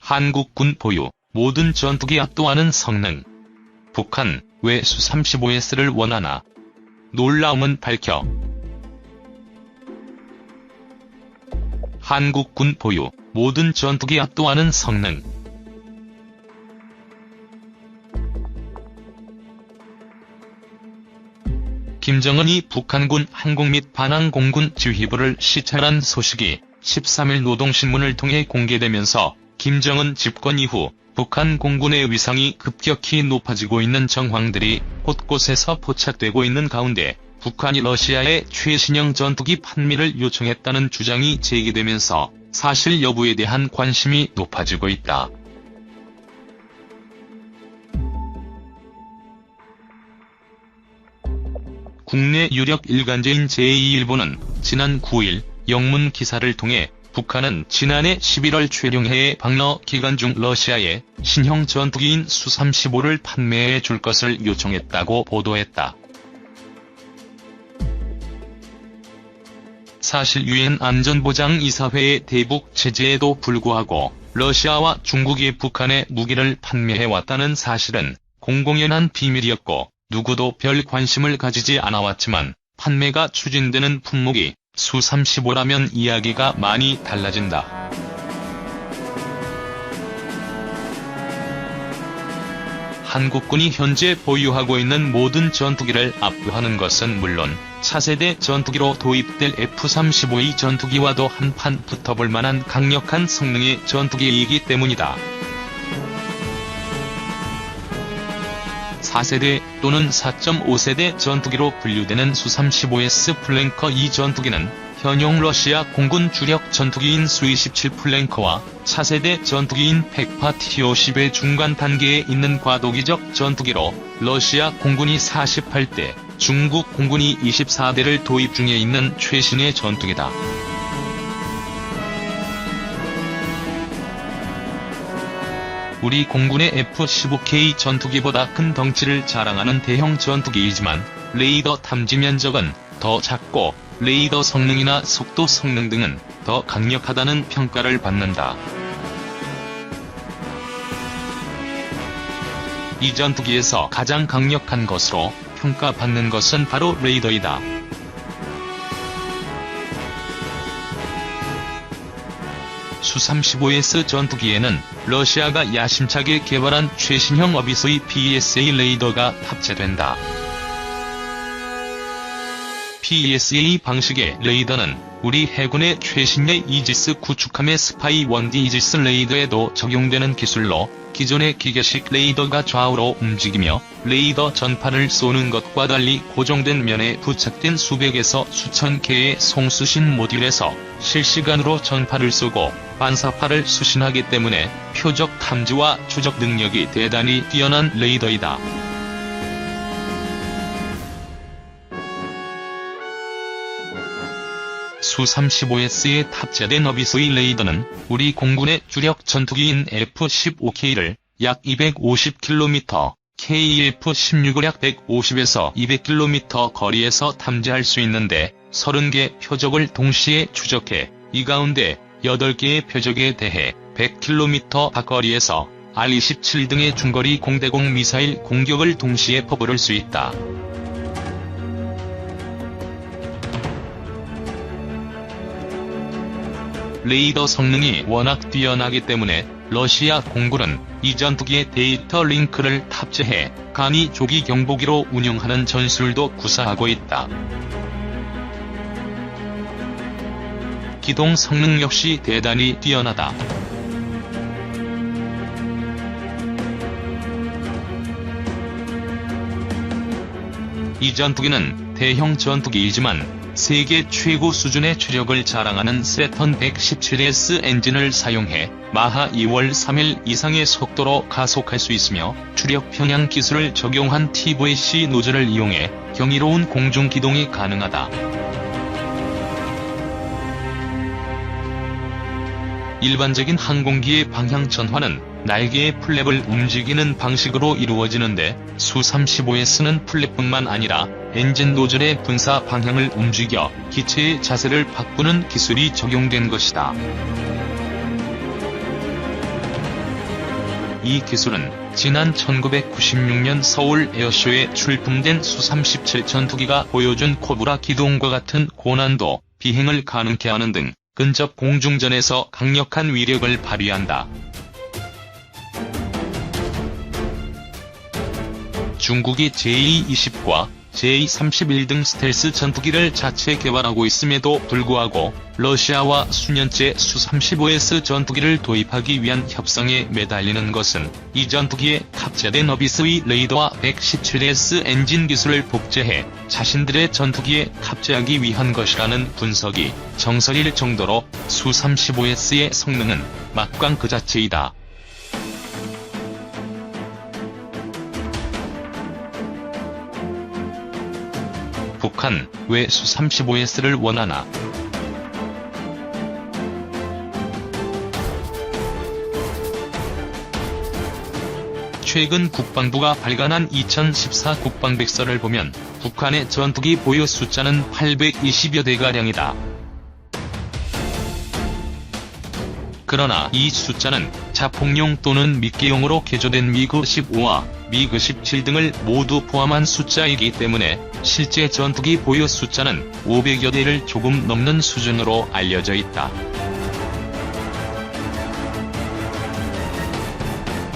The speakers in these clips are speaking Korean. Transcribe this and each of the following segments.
한국군 보유, 모든 전투기 압도하는 성능. 북한, 왜 수-35S를 원하나? 놀라움은 밝혀. 한국군 보유, 모든 전투기 압도하는 성능. 김정은이 북한군 항공 및 반항공군 지휘부를 시찰한 소식이 13일 노동신문을 통해 공개되면서 김정은 집권 이후 북한 공군의 위상이 급격히 높아지고 있는 정황들이 곳곳에서 포착되고 있는 가운데 북한이 러시아에 최신형 전투기 판매를 요청했다는 주장이 제기되면서 사실 여부에 대한 관심이 높아지고 있다. 국내 유력 일간지인 제2일보는 지난 9일 영문 기사를 통해 북한은 지난해 11월 최룡해의 방러 기간 중 러시아에 신형 전투기인 수-35를 판매해 줄 것을 요청했다고 보도했다. 사실 유엔 안전보장이사회의 대북 제재에도 불구하고 러시아와 중국이 북한에 무기를 판매해왔다는 사실은 공공연한 비밀이었고 누구도 별 관심을 가지지 않아왔지만 판매가 추진되는 품목이 수-35라면 이야기가 많이 달라진다. 한국군이 현재 보유하고 있는 모든 전투기를 압도하는 것은 물론 차세대 전투기로 도입될 F-35A 전투기와도 한판 붙어볼 만한 강력한 성능의 전투기이기 때문이다. 4세대 또는 4.5세대 전투기로 분류되는 수-35S 플랭커 2 전투기는 현용 러시아 공군 주력 전투기인 수-27 플랭커와 차세대 전투기인 페파 T-50의 중간 단계에 있는 과도기적 전투기로 러시아 공군이 48대, 중국 공군이 24대를 도입 중에 있는 최신의 전투기다. 우리 공군의 F-15K 전투기보다 큰 덩치를 자랑하는 대형 전투기이지만 레이더 탐지 면적은 더 작고 레이더 성능이나 속도 성능 등은 더 강력하다는 평가를 받는다. 이 전투기에서 가장 강력한 것으로 평가받는 것은 바로 레이더이다. 수-35S 전투기에는 러시아가 야심차게 개발한 최신형 어비스의 PSA 레이더가 탑재된다. PSA 방식의 레이더는 우리 해군의 최신의 이지스 구축함의 스파이 1D 이지스 레이더에도 적용되는 기술로 기존의 기계식 레이더가 좌우로 움직이며 레이더 전파를 쏘는 것과 달리 고정된 면에 부착된 수백에서 수천 개의 송수신 모듈에서 실시간으로 전파를 쏘고 반사파를 수신하기 때문에 표적 탐지와 추적 능력이 대단히 뛰어난 레이더이다. 수-35S에 탑재된 어비스의 레이더는 우리 공군의 주력 전투기인 F-15K를 약 250km, KF-16을 약 150에서 200km 거리에서 탐지할 수 있는데 30개 표적을 동시에 추적해 이 가운데 8개의 표적에 대해 100km 밖거리에서 R-27 등의 중거리 공대공 미사일 공격을 동시에 퍼부을 수 있다. 레이더 성능이 워낙 뛰어나기 때문에 러시아 공군은 이 전투기에 데이터 링크를 탑재해 간이 조기 경보기로 운영하는 전술도 구사하고 있다. 기동 성능 역시 대단히 뛰어나다. 이 전투기는 대형 전투기이지만 세계 최고 수준의 추력을 자랑하는 세턴 117S 엔진을 사용해 마하 2월 3일 이상의 속도로 가속할 수 있으며 추력 평양 기술을 적용한 TVC 노즐을 이용해 경이로운 공중 기동이 가능하다. 일반적인 항공기의 방향 전환은 날개의 플랩을 움직이는 방식으로 이루어지는데 수-35S는 플랩뿐만 아니라 엔진 노즐의 분사 방향을 움직여 기체의 자세를 바꾸는 기술이 적용된 것이다. 이 기술은 지난 1996년 서울 에어쇼에 출품된 수-37 전투기가 보여준 코브라 기동과 같은 고난도 비행을 가능케 하는 등 근접 공중전에서 강력한 위력을 발휘한다. 중국이 Je-20과 Je-31 등 스텔스 전투기를 자체 개발하고 있음에도 불구하고 러시아와 수년째 수-35S 전투기를 도입하기 위한 협상에 매달리는 것은 이 전투기에 탑재된 어비스의 레이더와 117S 엔진 기술을 복제해 자신들의 전투기에 탑재하기 위한 것이라는 분석이 정설일 정도로 수-35S의 성능은 막강 그 자체이다. 북한, 왜 수-35S를 원하나? 최근 국방부가 발간한 2014 국방백서를 보면 북한의 전투기 보유 숫자는 820여 대가량이다. 그러나 이 숫자는 자폭용 또는 미끼용으로 개조된 미그-15와 미그-17 등을 모두 포함한 숫자이기 때문에 실제 전투기 보유 숫자는 500여 대를 조금 넘는 수준으로 알려져 있다.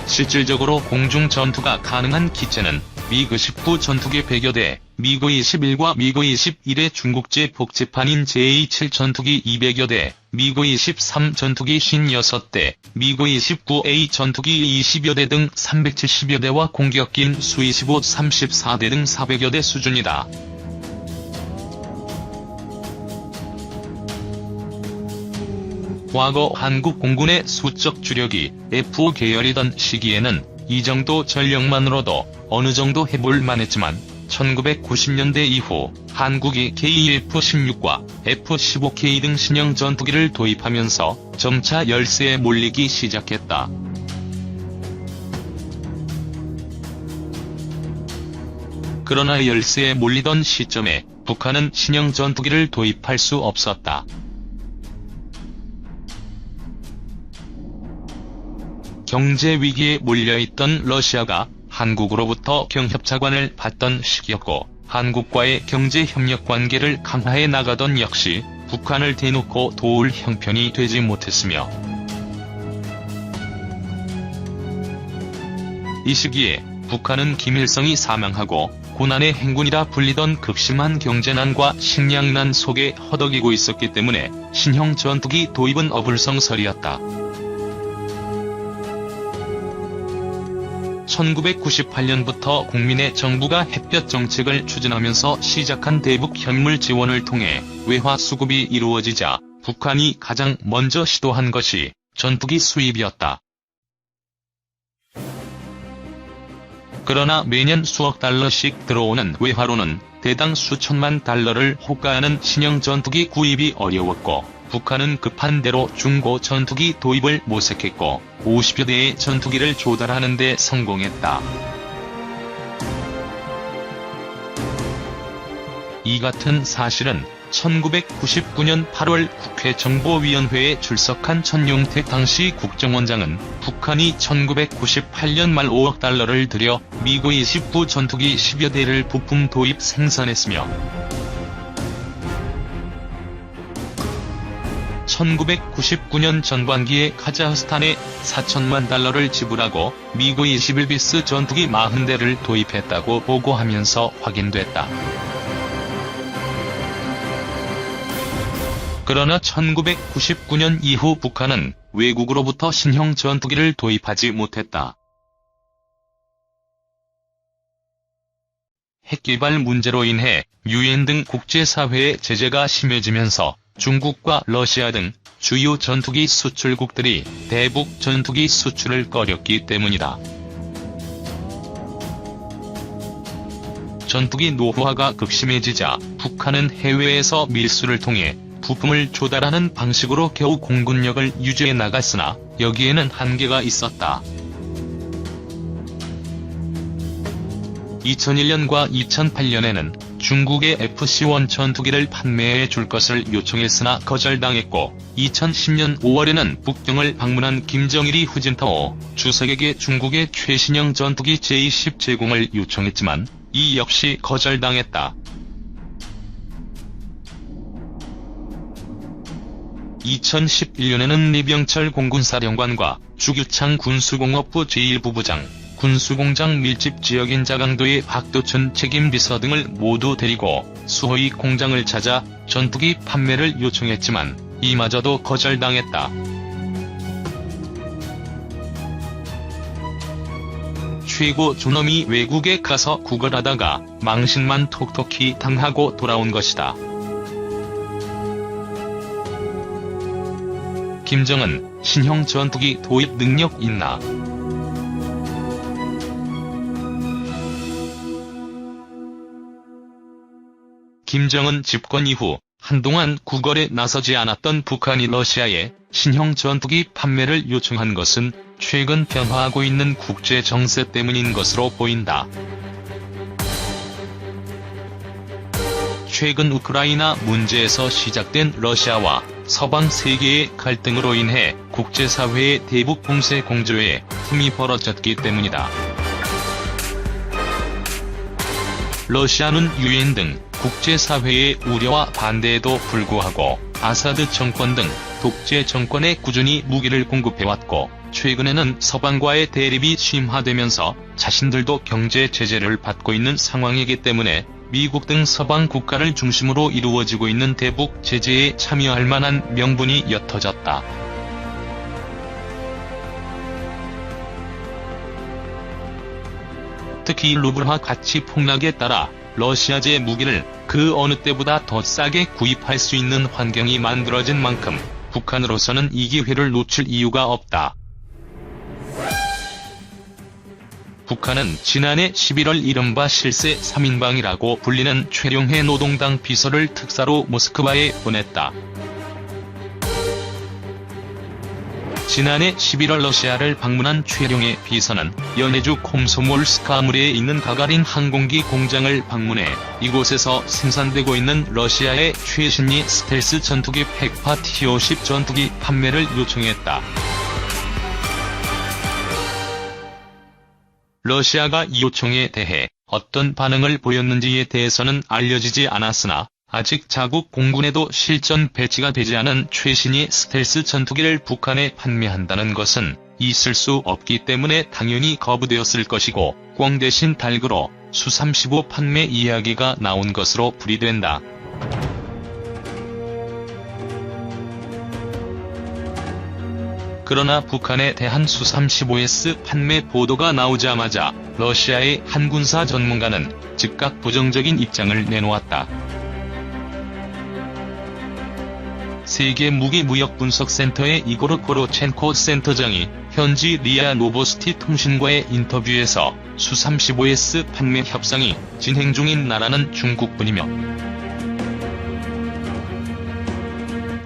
실질적으로 공중 전투가 가능한 기체는 미그-19 전투기 100여 대, 미그-21과 미그-21의 중국제 복제판인 Je-7 전투기 200여 대, 미그-23 전투기 56대, 미그-29A 전투기 20여 대 등 370여 대와 공격기인 수-25 34대 등 400여 대 수준이다. 과거 한국 공군의 수적 주력이 F 계열이던 시기에는 이 정도 전력만으로도 어느 정도 해볼 만했지만 1990년대 이후 한국이 KF-16과 F-15K 등 신형 전투기를 도입하면서 점차 열세에 몰리기 시작했다. 그러나 열세에 몰리던 시점에 북한은 신형 전투기를 도입할 수 없었다. 경제 위기에 몰려있던 러시아가 한국으로부터 경협차관을 받던 시기였고 한국과의 경제협력 관계를 강화해 나가던 역시 북한을 대놓고 도울 형편이 되지 못했으며 이 시기에 북한은 김일성이 사망하고 고난의 행군이라 불리던 극심한 경제난과 식량난 속에 허덕이고 있었기 때문에 신형 전투기 도입은 어불성설이었다. 1998년부터 국민의 정부가 햇볕 정책을 추진하면서 시작한 대북 현물 지원을 통해 외화 수급이 이루어지자 북한이 가장 먼저 시도한 것이 전투기 수입이었다. 그러나 매년 수억 달러씩 들어오는 외화로는 대당 수천만 달러를 호가하는 신형 전투기 구입이 어려웠고 북한은 급한 대로 중고 전투기 도입을 모색했고 50여 대의 전투기를 조달하는 데 성공했다. 이 같은 사실은 1999년 8월 국회 정보위원회에 출석한 천용택 당시 국정원장은 북한이 1998년 말 5억 달러를 들여 미그-29 전투기 10여 대를 부품 도입 생산했으며 1999년 전반기에 카자흐스탄에 4천만 달러를 지불하고 미그-21비스 전투기 40대를 도입했다고 보고하면서 확인됐다. 그러나 1999년 이후 북한은 외국으로부터 신형 전투기를 도입하지 못했다. 핵개발 문제로 인해 유엔 등 국제사회의 제재가 심해지면서 중국과 러시아 등 주요 전투기 수출국들이 대북 전투기 수출을 꺼렸기 때문이다. 전투기 노후화가 극심해지자 북한은 해외에서 밀수를 통해 부품을 조달하는 방식으로 겨우 공군력을 유지해 나갔으나 여기에는 한계가 있었다. 2001년과 2008년에는 중국에 FC-1 전투기를 판매해 줄 것을 요청했으나 거절당했고, 2010년 5월에는 북경을 방문한 김정일이 후진타오 주석에게 중국의 최신형 전투기 J-10 제공을 요청했지만 이 역시 거절당했다. 2011년에는 리병철 공군사령관과 주규창 군수공업부 제1부부장, 군수공장 밀집 지역인 자강도의 박도춘 책임비서 등을 모두 데리고 수호이 공장을 찾아 전투기 판매를 요청했지만 이마저도 거절당했다. 최고 존엄이 외국에 가서 구걸하다가 망신만 톡톡히 당하고 돌아온 것이다. 김정은, 신형 전투기 도입 능력 있나? 김정은 집권 이후 한동안 구걸에 나서지 않았던 북한이 러시아에 신형 전투기 판매를 요청한 것은 최근 변화하고 있는 국제 정세 때문인 것으로 보인다. 최근 우크라이나 문제에서 시작된 러시아와 서방 세계의 갈등으로 인해 국제사회의 대북 봉쇄 공조에 틈이 벌어졌기 때문이다. 러시아는 유엔 등 국제사회의 우려와 반대에도 불구하고 아사드 정권 등 독재 정권에 꾸준히 무기를 공급해왔고, 최근에는 서방과의 대립이 심화되면서 자신들도 경제 제재를 받고 있는 상황이기 때문에 미국 등 서방 국가를 중심으로 이루어지고 있는 대북 제재에 참여할 만한 명분이 옅어졌다. 특히 루블화 가치 폭락에 따라 러시아제 무기를 그 어느 때보다 더 싸게 구입할 수 있는 환경이 만들어진 만큼 북한으로서는 이 기회를 놓칠 이유가 없다. 북한은 지난해 11월 이른바 실세 3인방이라고 불리는 최룡해 노동당 비서를 특사로 모스크바에 보냈다. 지난해 11월 러시아를 방문한 최룡해 비서는 연해주 콤소몰스카무르에 있는 가가린 항공기 공장을 방문해 이곳에서 생산되고 있는 러시아의 최신의 스텔스 전투기 팩파 T-50 전투기 판매를 요청했다. 러시아가 이 요청에 대해 어떤 반응을 보였는지에 대해서는 알려지지 않았으나 아직 자국 공군에도 실전 배치가 되지 않은 최신의 스텔스 전투기를 북한에 판매한다는 것은 있을 수 없기 때문에 당연히 거부되었을 것이고, 꽝 대신 달그로 수-35 판매 이야기가 나온 것으로 풀이된다. 그러나 북한에 대한 수-35S 판매 보도가 나오자마자 러시아의 한 군사 전문가는 즉각 부정적인 입장을 내놓았다. 세계무기무역분석센터의 이고르 코로첸코 센터장이 현지 리아 노보스티 통신과의 인터뷰에서 수-35S 판매 협상이 진행 중인 나라는 중국뿐이며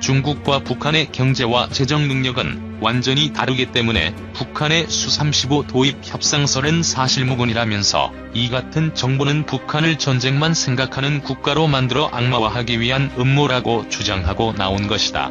중국과 북한의 경제와 재정 능력은 완전히 다르기 때문에 북한의 수-35 도입 협상설은 사실무근이라면서 이 같은 정보는 북한을 전쟁만 생각하는 국가로 만들어 악마화하기 위한 음모라고 주장하고 나온 것이다.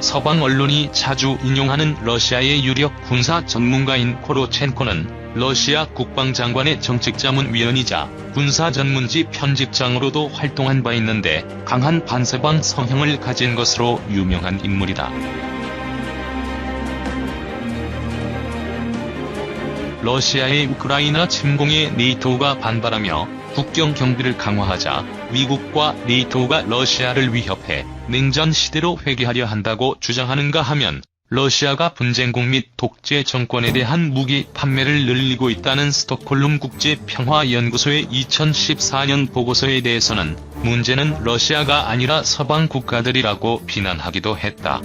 서방 언론이 자주 인용하는 러시아의 유력 군사 전문가인 코로첸코는 러시아 국방장관의 정책자문위원이자 군사전문지 편집장으로도 활동한 바 있는데 강한 반서방 성향을 가진 것으로 유명한 인물이다. 러시아의 우크라이나 침공에 네이토가 반발하며 국경 경비를 강화하자 미국과 네이토가 러시아를 위협해 냉전 시대로 회귀하려 한다고 주장하는가 하면 러시아가 분쟁국 및 독재 정권에 대한 무기 판매를 늘리고 있다는 스톡홀름 국제평화연구소의 2014년 보고서에 대해서는 문제는 러시아가 아니라 서방 국가들이라고 비난하기도 했다.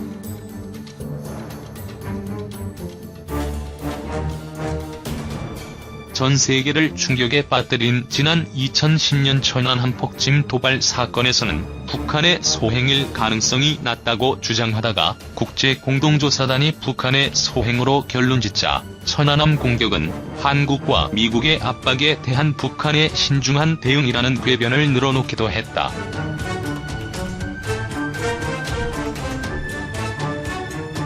전 세계를 충격에 빠뜨린 지난 2010년 천안 한폭짐 도발 사건에서는 북한의 소행일 가능성이 낮다고 주장하다가 국제공동조사단이 북한의 소행으로 결론짓자 천안함 공격은 한국과 미국의 압박에 대한 북한의 신중한 대응이라는 궤변을 늘어놓기도 했다.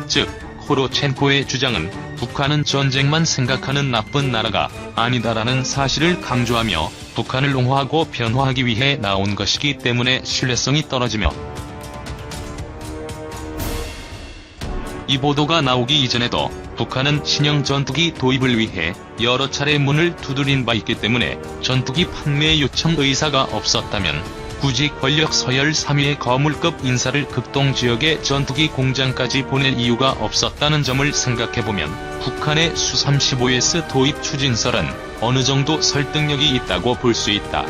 즉, 호로첸코의 주장은 북한은 전쟁만 생각하는 나쁜 나라가 아니다라는 사실을 강조하며 북한을 옹호하고 변호하기 위해 나온 것이기 때문에 신뢰성이 떨어지며, 이 보도가 나오기 이전에도 북한은 신형 전투기 도입을 위해 여러 차례 문을 두드린 바 있기 때문에 전투기 판매 요청 의사가 없었다면 굳이 권력 서열 3위의 거물급 인사를 극동지역의 전투기 공장까지 보낼 이유가 없었다는 점을 생각해보면 북한의 수-35S 도입 추진설은 어느 정도 설득력이 있다고 볼 수 있다.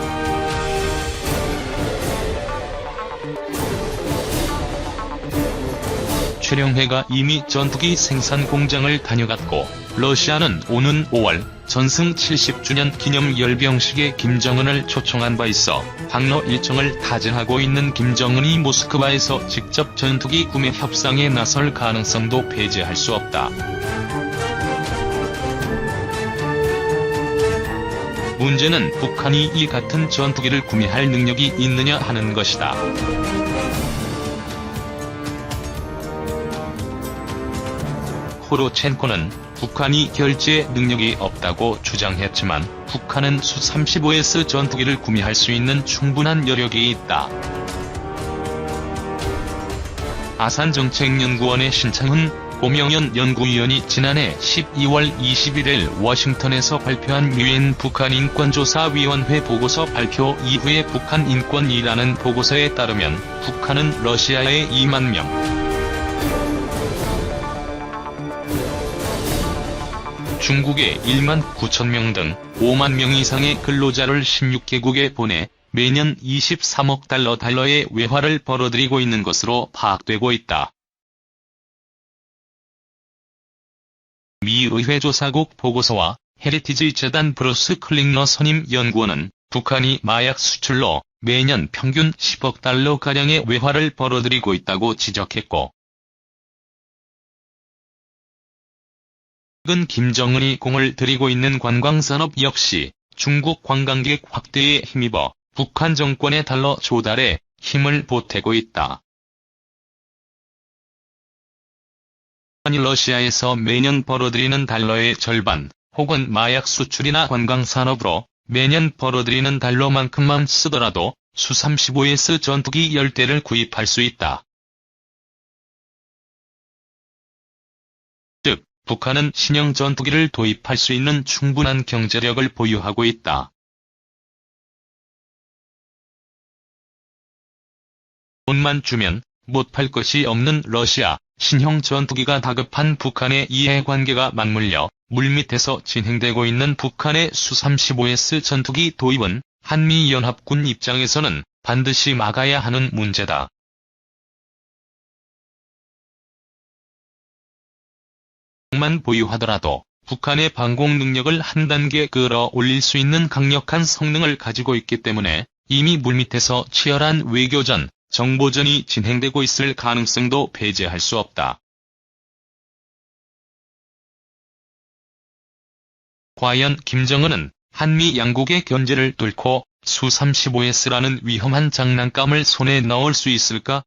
최령해가 이미 전투기 생산 공장을 다녀갔고, 러시아는 오는 5월 전승 70주년 기념 열병식에 김정은을 초청한 바 있어 항로 일정을 타진하고 있는 김정은이 모스크바에서 직접 전투기 구매 협상에 나설 가능성도 배제할 수 없다. 문제는 북한이 이 같은 전투기를 구매할 능력이 있느냐 하는 것이다. 호로첸코는 북한이 결제 능력이 없다고 주장했지만 북한은 수-35S 전투기를 구매할 수 있는 충분한 여력이 있다. 아산정책연구원의 신창훈, 고명연 연구위원이 지난해 12월 21일 워싱턴에서 발표한 유엔 북한인권조사위원회 보고서 발표 이후에 북한인권이라는 보고서에 따르면 북한은 러시아에 2만 명, 중국에 1만 9천 명 등 5만 명 이상의 근로자를 16개국에 보내 매년 23억 달러의 외화를 벌어들이고 있는 것으로 파악되고 있다. 미 의회조사국 보고서와 헤리티지 재단 브루스 클링러 선임 연구원은 북한이 마약 수출로 매년 평균 10억 달러가량의 외화를 벌어들이고 있다고 지적했고, 최근 김정은이 공을 들이고 있는 관광산업 역시 중국 관광객 확대에 힘입어 북한 정권의 달러 조달에 힘을 보태고 있다. 북한이 러시아에서 매년 벌어들이는 달러의 절반, 혹은 마약 수출이나 관광산업으로 매년 벌어들이는 달러만큼만 쓰더라도 수-35S 전투기 10대를 구입할 수 있다. 즉, 북한은 신형 전투기를 도입할 수 있는 충분한 경제력을 보유하고 있다. 돈만 주면 못 팔 것이 없는 러시아, 신형 전투기가 다급한 북한의 이해관계가 맞물려 물밑에서 진행되고 있는 북한의 수-35S 전투기 도입은 한미연합군 입장에서는 반드시 막아야 하는 문제다. 만 보유하더라도 북한의 방공 능력을 한 단계 끌어올릴 수 있는 강력한 성능을 가지고 있기 때문에 이미 물밑에서 치열한 외교전, 정보전이 진행되고 있을 가능성도 배제할 수 없다. 과연 김정은은 한미 양국의 견제를 뚫고 수-35S라는 위험한 장난감을 손에 넣을 수 있을까?